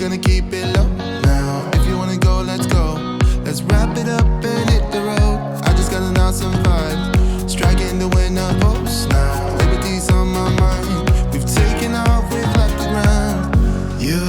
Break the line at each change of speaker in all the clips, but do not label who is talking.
gonna keep it low now. If you wanna go, let's go. Let's wrap it up and hit the road. I just got an awesome vibe, striking the winner post now. Liberty's on my mind. We've taken off, we've left the ground. You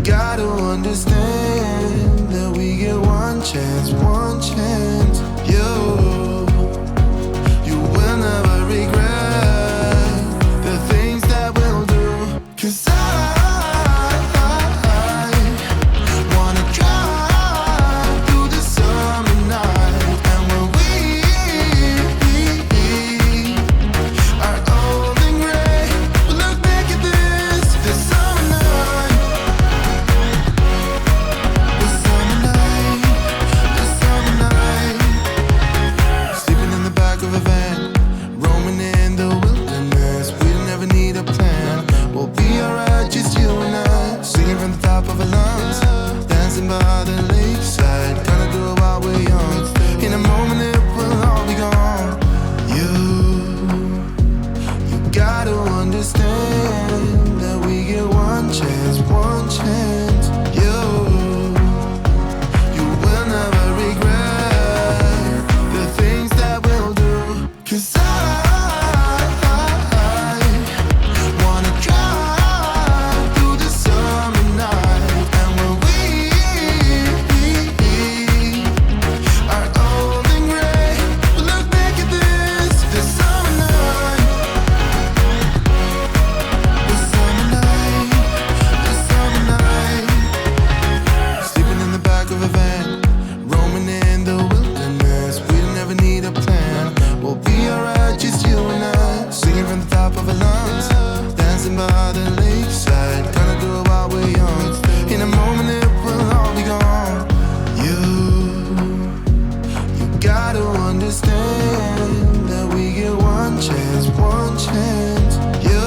gotta understand that we get one chance, one chance. You will never regret the things that we'll do. 'Cause I wanna drive through the summer night. And when we are old and gray, we'll look back at this summer night. This summer night, this summer night. Sleeping in the back of a van, roaming in the wilderness. We'll never need a plan. We'll be alright, just you and I. Singing from the top of our lungs, dancing by the lakeside. Gonna do it while we're young. In a moment it will all be gone. You gotta understand that we get one chance, one chance. You will never regret the things that we'll do. 'Cause I wanna drive through the summer night. And when we are old and gray, we'll look back at this summer night. This summer night, this summer night. Sleeping in the back of a van, roaming in the wilderness. We'll never need a plan. We'll be alright, just you and I. Singing from the top of our lungs, dancing by the lakeside. Gonna do it while we're young. In a moment it will all be gone. You gotta understand that we get one chance, one chance. You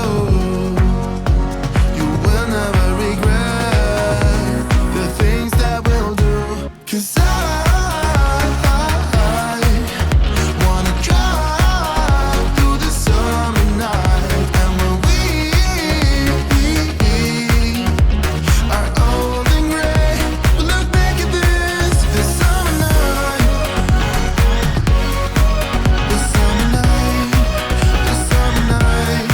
will never regret the things that we'll do. 'Cause I wanna drive through the summer night. And when we are old and gray, we'll look back at this summer night. This summer night, this summer night.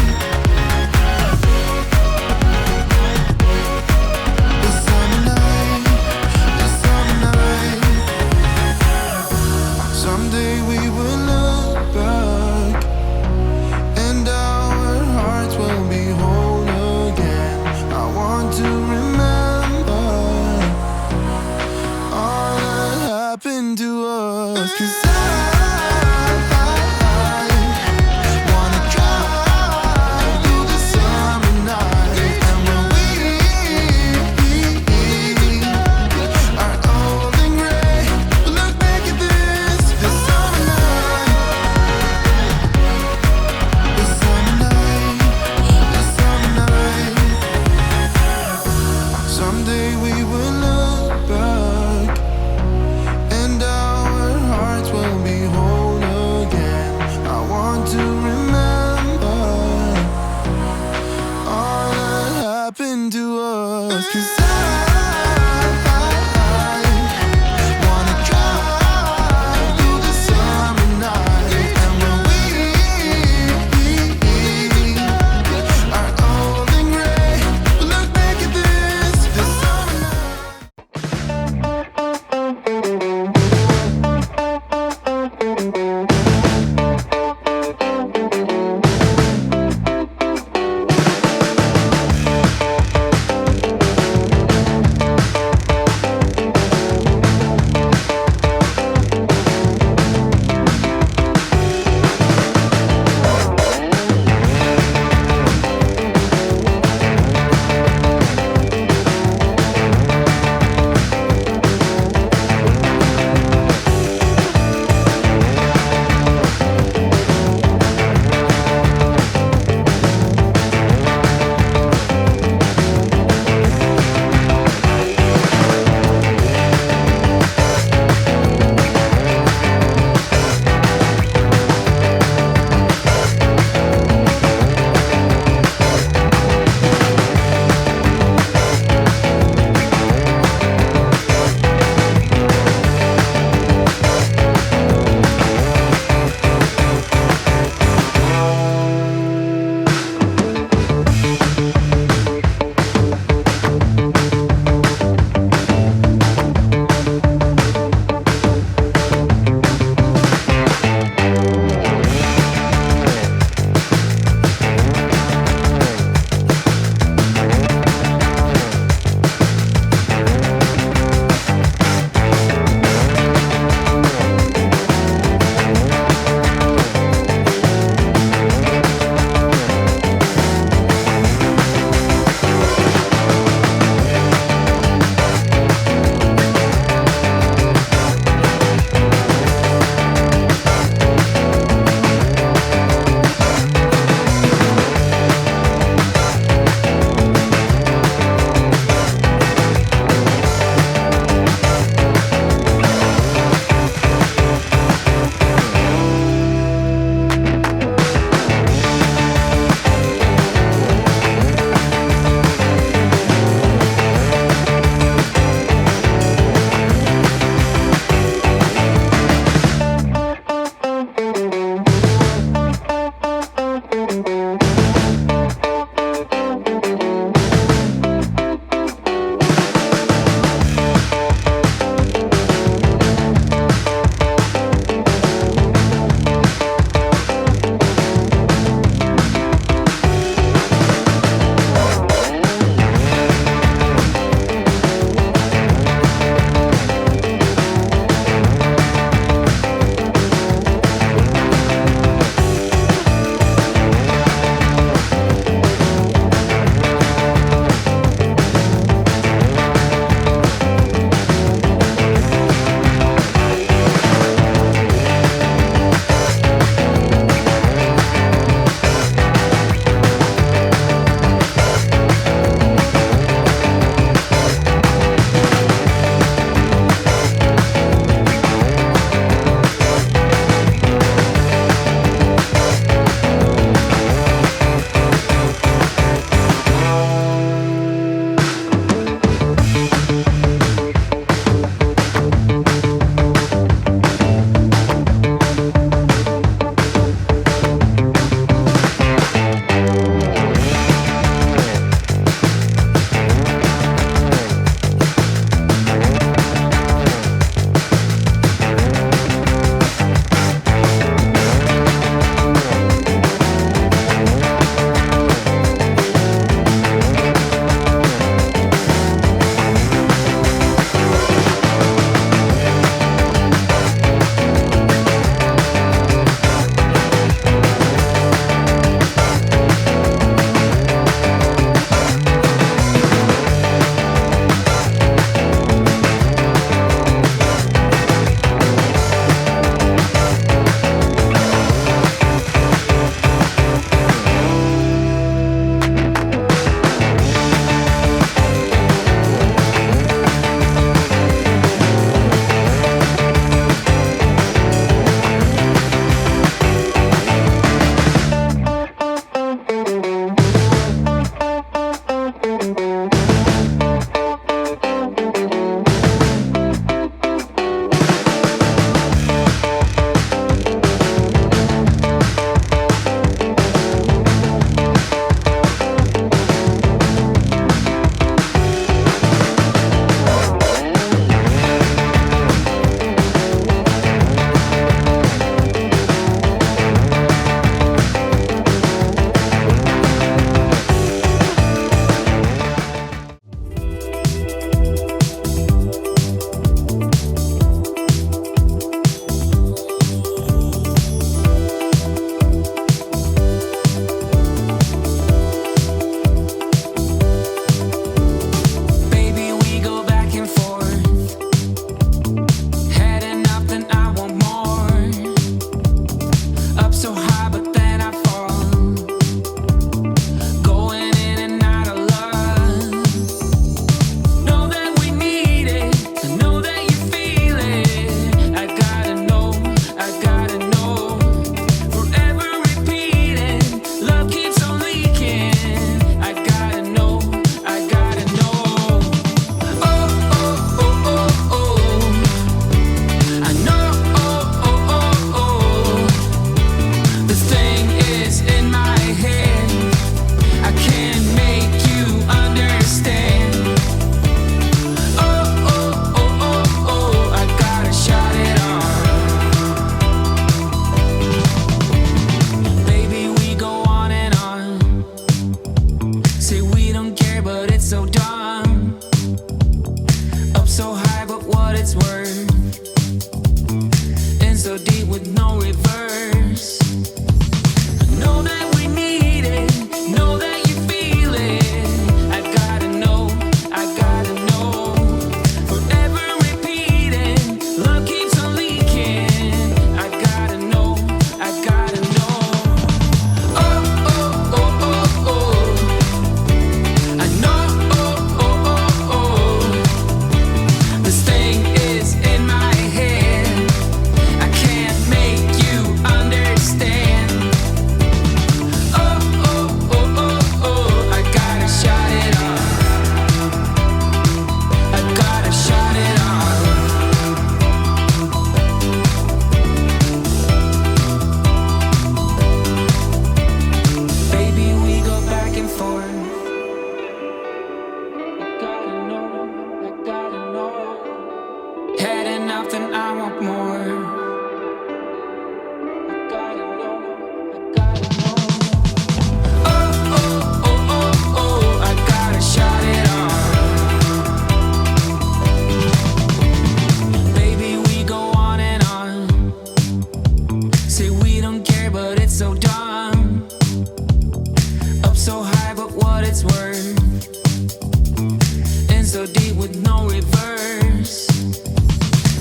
no reverse.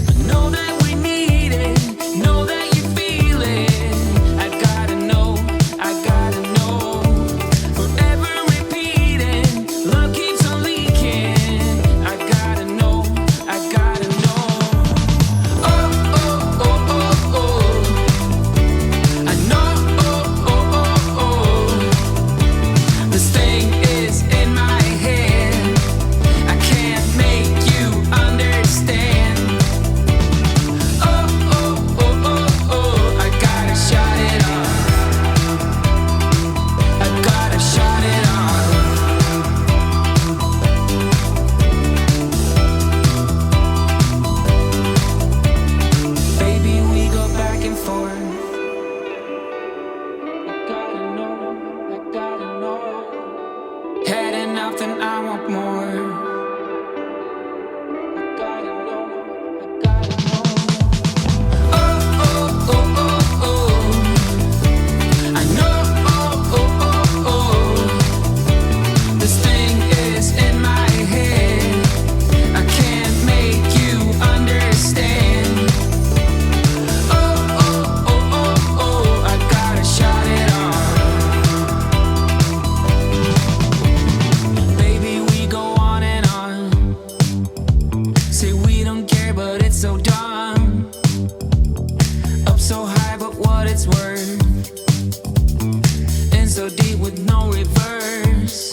I know that we need it, know that you feel it. I gotta know, forever repeating, love keeps on leaking. I gotta know. Oh, oh, oh, oh, oh. I know, oh, oh, oh, oh. This thing is in my head. I can't make you understand. Oh, oh, oh, oh, oh. I gotta shut it off. I gotta shut it off. Baby, we go back and forth. I gotta know. Had enough and I want more. I gotta know. Oh, oh, oh, oh, oh. I know, oh, oh, oh, oh. This thing is in my head. I can't make you understand. Oh, oh, oh, oh, oh. I gotta shut it off. Baby, we go on and on. Say we don't care, but it's so dumb. Up so high, but what it's worth. In so deep with no reverse.